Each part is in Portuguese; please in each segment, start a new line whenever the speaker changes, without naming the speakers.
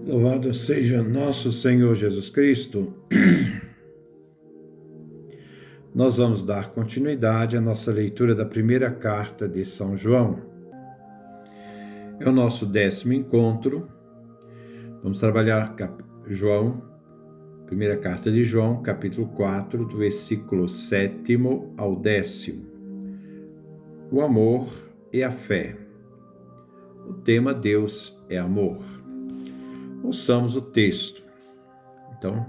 Louvado seja nosso Senhor Jesus Cristo. Nós vamos dar continuidade à nossa leitura da primeira carta de São João. É o nosso 10º encontro. Vamos trabalhar primeira carta de João, capítulo 4, do versículo 7º ao 10º. O amor e a fé. O tema Deus é amor. Ouçamos o texto. Então,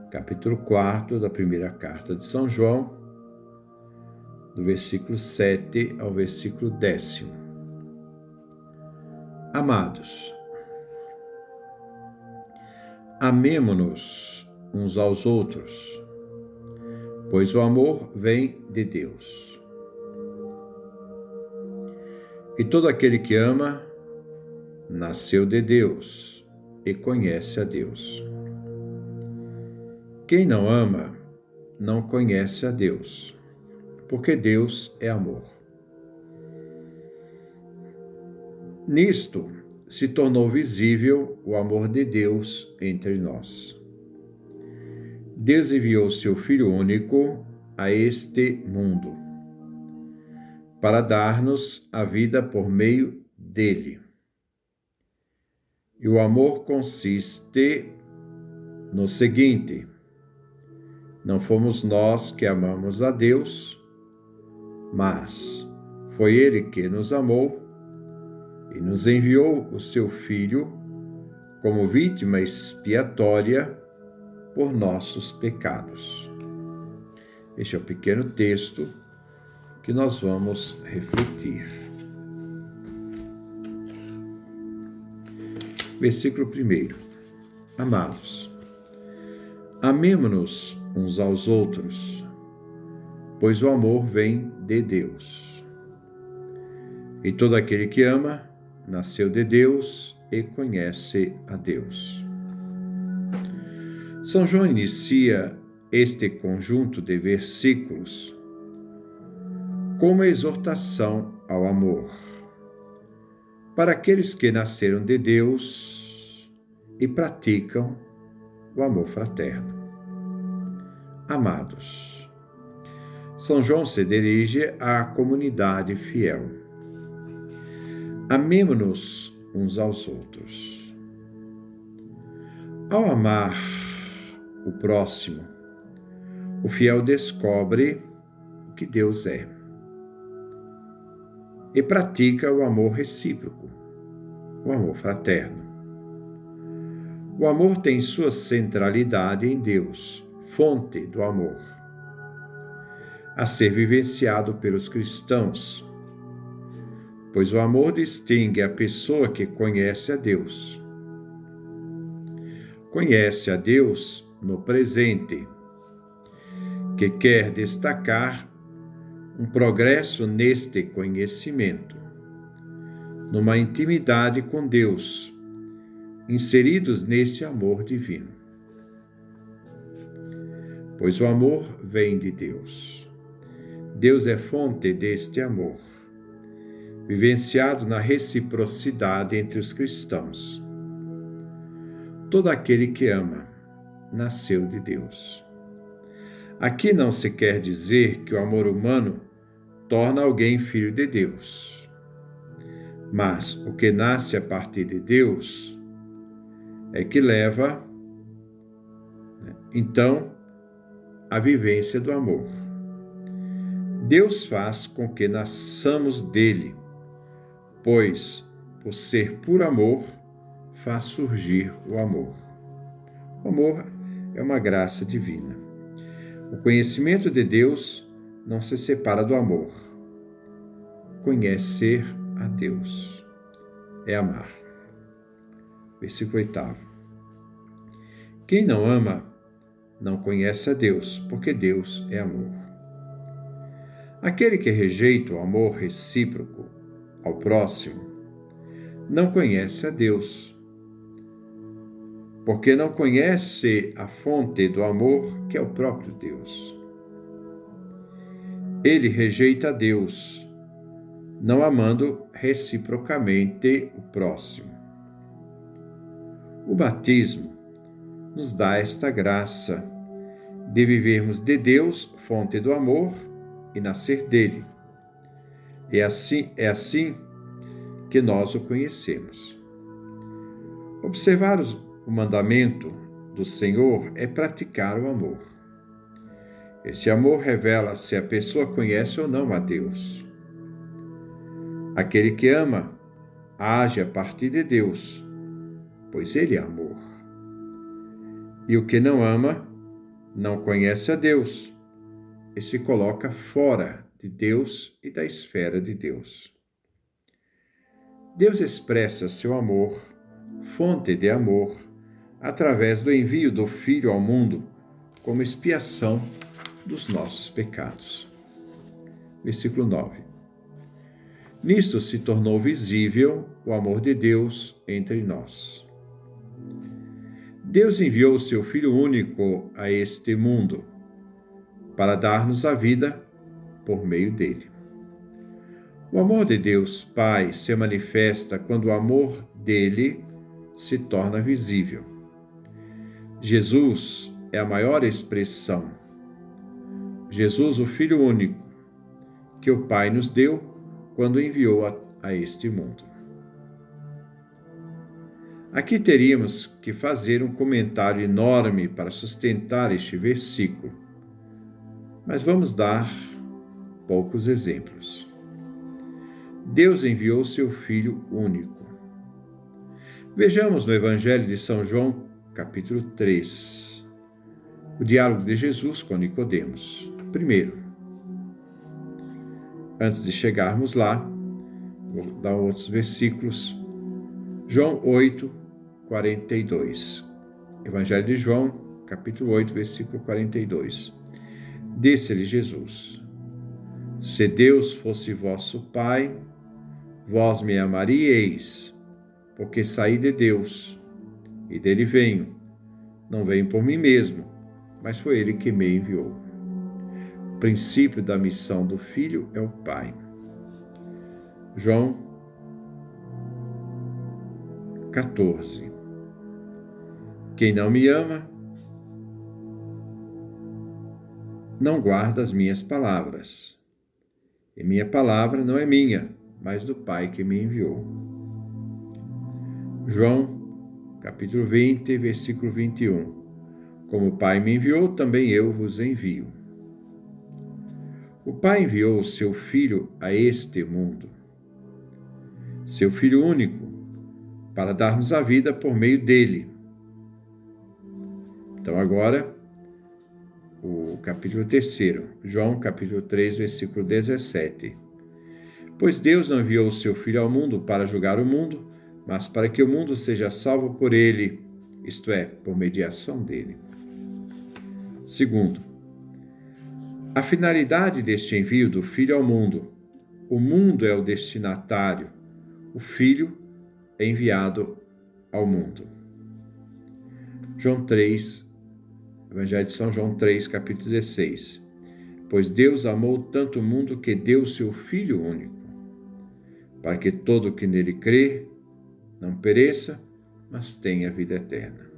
capítulo 4 da primeira carta de São João, do versículo 7 ao versículo 10. Amados, amemo-nos uns aos outros, pois o amor vem de Deus. E todo aquele que ama, nasceu de Deus e conhece a Deus. Quem não ama, não conhece a Deus, porque Deus é amor. Nisto se tornou visível o amor de Deus entre nós. Deus enviou seu Filho único a este mundo, para dar-nos a vida por meio dele. E o amor consiste no seguinte: não fomos nós que amamos a Deus, mas foi Ele que nos amou e nos enviou o seu Filho como vítima expiatória por nossos pecados. Este é o pequeno texto que nós vamos refletir. Versículo 1. Amados, amemo-nos uns aos outros, pois o amor vem de Deus. E todo aquele que ama, nasceu de Deus e conhece a Deus. São João inicia este conjunto de versículos com uma exortação ao amor, para aqueles que nasceram de Deus e praticam o amor fraterno. Amados, São João se dirige à comunidade fiel. Amemo-nos uns aos outros. Ao amar o próximo, o fiel descobre o que Deus é e pratica o amor recíproco, o amor fraterno. O amor tem sua centralidade em Deus, fonte do amor, a ser vivenciado pelos cristãos, pois o amor distingue a pessoa que conhece a Deus. Conhece a Deus no presente, que quer destacar um progresso neste conhecimento, numa intimidade com Deus, inseridos neste amor divino. Pois o amor vem de Deus. Deus é fonte deste amor, vivenciado na reciprocidade entre os cristãos. Todo aquele que ama, nasceu de Deus. Aqui não se quer dizer que o amor humano torna alguém filho de Deus. Mas o que nasce a partir de Deus é que leva, então, a vivência do amor. Deus faz com que nasçamos dele, pois, por ser puro amor, faz surgir o amor. O amor é uma graça divina. O conhecimento de Deus não se separa do amor. Conhecer a Deus é amar. Versículo 8. Quem não ama, não conhece a Deus, porque Deus é amor. Aquele que rejeita o amor recíproco ao próximo, não conhece a Deus, porque não conhece a fonte do amor, que é o próprio Deus. Ele rejeita a Deus, não amando reciprocamente o próximo. O batismo nos dá esta graça de vivermos de Deus, fonte do amor, e nascer dele. É assim que nós o conhecemos. Observar o mandamento do Senhor é praticar o amor. Esse amor revela se a pessoa conhece ou não a Deus. Aquele que ama, age a partir de Deus, pois ele é amor. E o que não ama, não conhece a Deus e se coloca fora de Deus e da esfera de Deus. Deus expressa seu amor, fonte de amor, através do envio do Filho ao mundo como expiação dos nossos pecados. Versículo 9. Nisto se tornou visível o amor de Deus entre nós. Deus enviou o seu Filho único a este mundo para dar-nos a vida por meio dele. O amor de Deus Pai se manifesta quando o amor dele se torna visível. Jesus é a maior expressão. Jesus, o Filho único, que o Pai nos deu quando enviou a este mundo. Aqui teríamos que fazer um comentário enorme para sustentar este versículo, mas vamos dar poucos exemplos. Deus enviou seu Filho único. Vejamos no Evangelho de São João, capítulo 3, o diálogo de Jesus com Nicodemos. Primeiro, antes de chegarmos lá, vou dar outros versículos. João 8, 42. Evangelho de João, capítulo 8, versículo 42. Disse-lhe Jesus: Se Deus fosse vosso Pai, vós me amaríeis, porque saí de Deus, e dele venho. Não venho por mim mesmo, mas foi ele que me enviou. O princípio da missão do Filho é o Pai. João 14. Quem não me ama, não guarda as minhas palavras. E minha palavra não é minha, mas do Pai que me enviou. João, capítulo 20, versículo 21. Como o Pai me enviou, também eu vos envio. O Pai enviou o seu Filho a este mundo, seu Filho único, para dar-nos a vida por meio dele. Então agora, o capítulo 3, João capítulo 3, versículo 17. Pois Deus não enviou o seu Filho ao mundo para julgar o mundo, mas para que o mundo seja salvo por ele, isto é, por mediação dele. Segundo, a finalidade deste envio do Filho ao mundo. O mundo é o destinatário, o Filho é enviado ao mundo. João 3, Evangelho de São João 3, capítulo 16. Pois Deus amou tanto o mundo que deu o seu Filho único, para que todo o que nele crê não pereça, mas tenha vida eterna.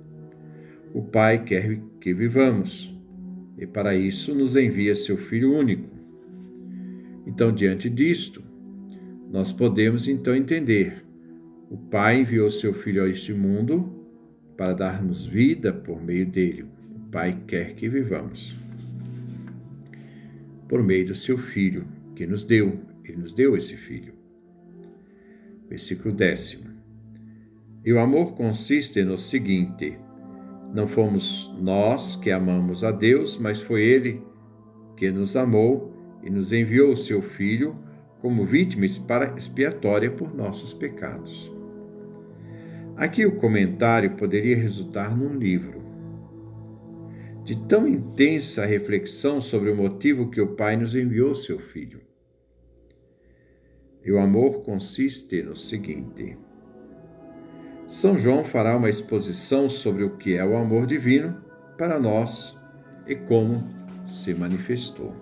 O Pai quer que vivamos, e para isso nos envia seu Filho único. Então, diante disto, nós podemos então entender: o Pai enviou seu Filho a este mundo para dar-nos vida por meio dele. O Pai quer que vivamos por meio do seu Filho que nos deu. Ele nos deu esse Filho. Versículo 10. E o amor consiste no seguinte: não fomos nós que amamos a Deus, mas foi Ele que nos amou e nos enviou o seu Filho como vítima expiatória por nossos pecados. Aqui o comentário poderia resultar num livro. De tão intensa reflexão sobre o motivo que o Pai nos enviou seu Filho. E o amor consiste no seguinte: São João fará uma exposição sobre o que é o amor divino para nós e como se manifestou.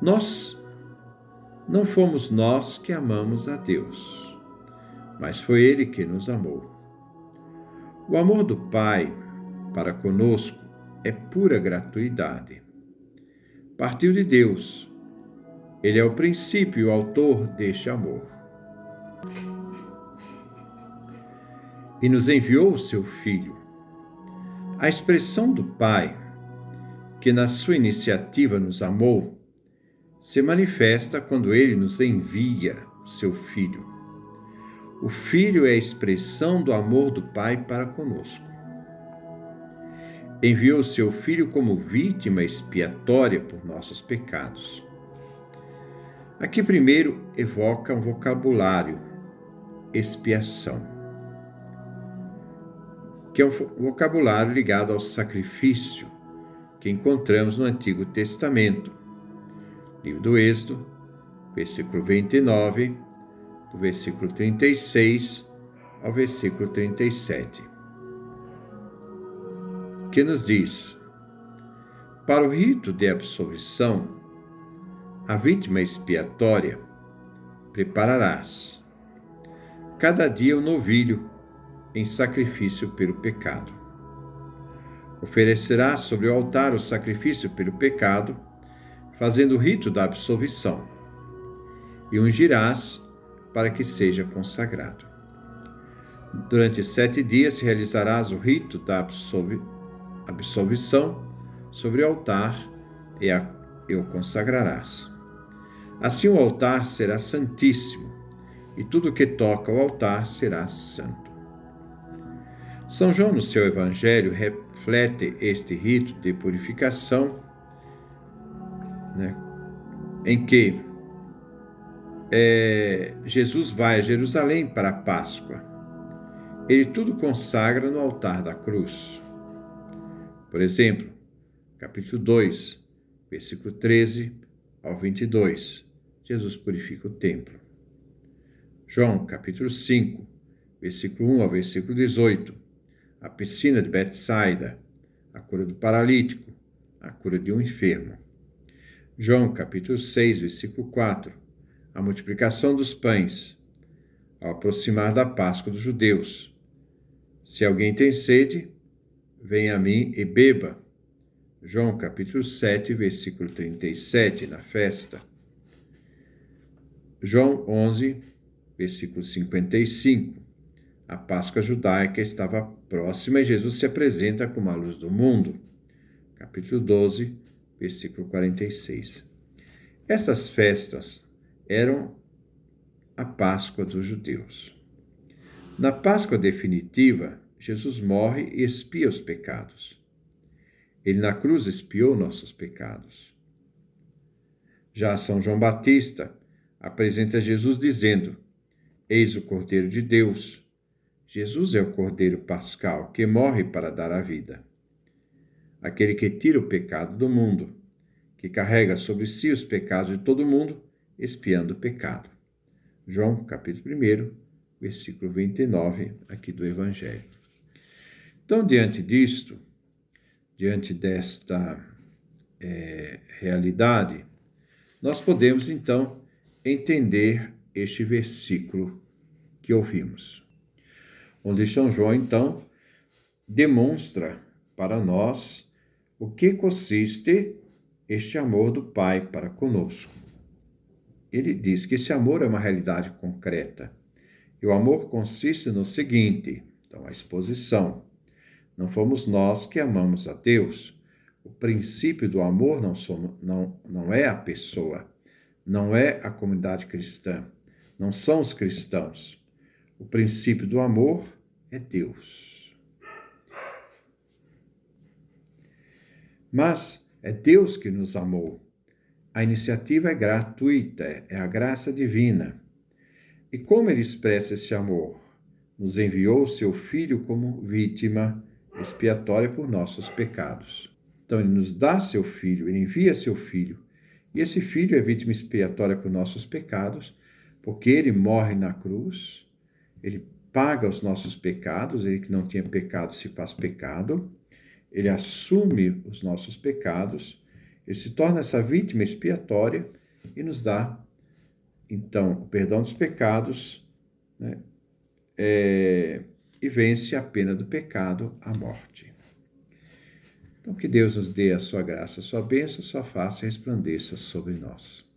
Não fomos nós que amamos a Deus, mas foi Ele que nos amou. O amor do Pai para conosco é pura gratuidade. Partiu de Deus. Ele é o princípio e o autor deste amor. E nos enviou o seu Filho. A expressão do Pai, que na sua iniciativa nos amou, se manifesta quando ele nos envia o seu Filho. O Filho é a expressão do amor do Pai para conosco. Enviou o seu Filho como vítima expiatória por nossos pecados. Aqui primeiro evoca um vocabulário, expiação, que é um vocabulário ligado ao sacrifício que encontramos no Antigo Testamento. Livro do Êxodo, versículo 29, do versículo 36 ao versículo 37, que nos diz: para o rito de absolvição, a vítima expiatória, prepararás cada dia um novilho em sacrifício pelo pecado. Oferecerás sobre o altar o sacrifício pelo pecado, fazendo o rito da absolvição, e ungirás para que seja consagrado. Durante 7 dias realizarás o rito da absolvição sobre o altar e o consagrarás. Assim o altar será santíssimo, e tudo que toca ao altar será santo. São João, no seu Evangelho, reflete este rito de purificação, em que Jesus vai a Jerusalém para a Páscoa. Ele tudo consagra no altar da cruz. Por exemplo, capítulo 2, versículo 13 ao 22, Jesus purifica o templo. João, capítulo 5, versículo 1 ao versículo 18, a piscina de Betsaida, a cura do paralítico, a cura de um enfermo. João, capítulo 6, versículo 4, a multiplicação dos pães, ao aproximar da Páscoa dos judeus. Se alguém tem sede, venha a mim e beba. João, capítulo 7, versículo 37, na festa. João 11, versículo 55, a Páscoa judaica estava próxima e Jesus se apresenta como a luz do mundo. Capítulo 12, versículo 46. Essas festas eram a Páscoa dos judeus. Na Páscoa definitiva, Jesus morre e expia os pecados. Ele na cruz expiou nossos pecados. Já São João Batista apresenta Jesus dizendo: eis o Cordeiro de Deus. Jesus é o Cordeiro pascal que morre para dar a vida. Aquele que tira o pecado do mundo, que carrega sobre si os pecados de todo mundo, expiando o pecado. João, capítulo 1, versículo 29, aqui do Evangelho. Então, diante disto, diante desta realidade, nós podemos, então, entender este versículo que ouvimos, onde São João, então, demonstra para nós o que consiste este amor do Pai para conosco. Ele diz que esse amor é uma realidade concreta. E o amor consiste no seguinte, então, a exposição. Não fomos nós que amamos a Deus. O princípio do amor não é a pessoa, não é a comunidade cristã, não são os cristãos. O princípio do amor é Deus. Mas é Deus que nos amou. A iniciativa é gratuita, é a graça divina. E como ele expressa esse amor? Nos enviou o seu Filho como vítima expiatória por nossos pecados. Então ele nos dá seu Filho, ele envia seu Filho. E esse Filho é vítima expiatória por nossos pecados, porque ele morre na cruz, ele paga os nossos pecados, ele que não tinha pecado se faz pecado, ele assume os nossos pecados, ele se torna essa vítima expiatória e nos dá, então, o perdão dos pecados, e vence a pena do pecado, a morte. Então, que Deus nos dê a sua graça, a sua bênção, a sua face resplandeça sobre nós.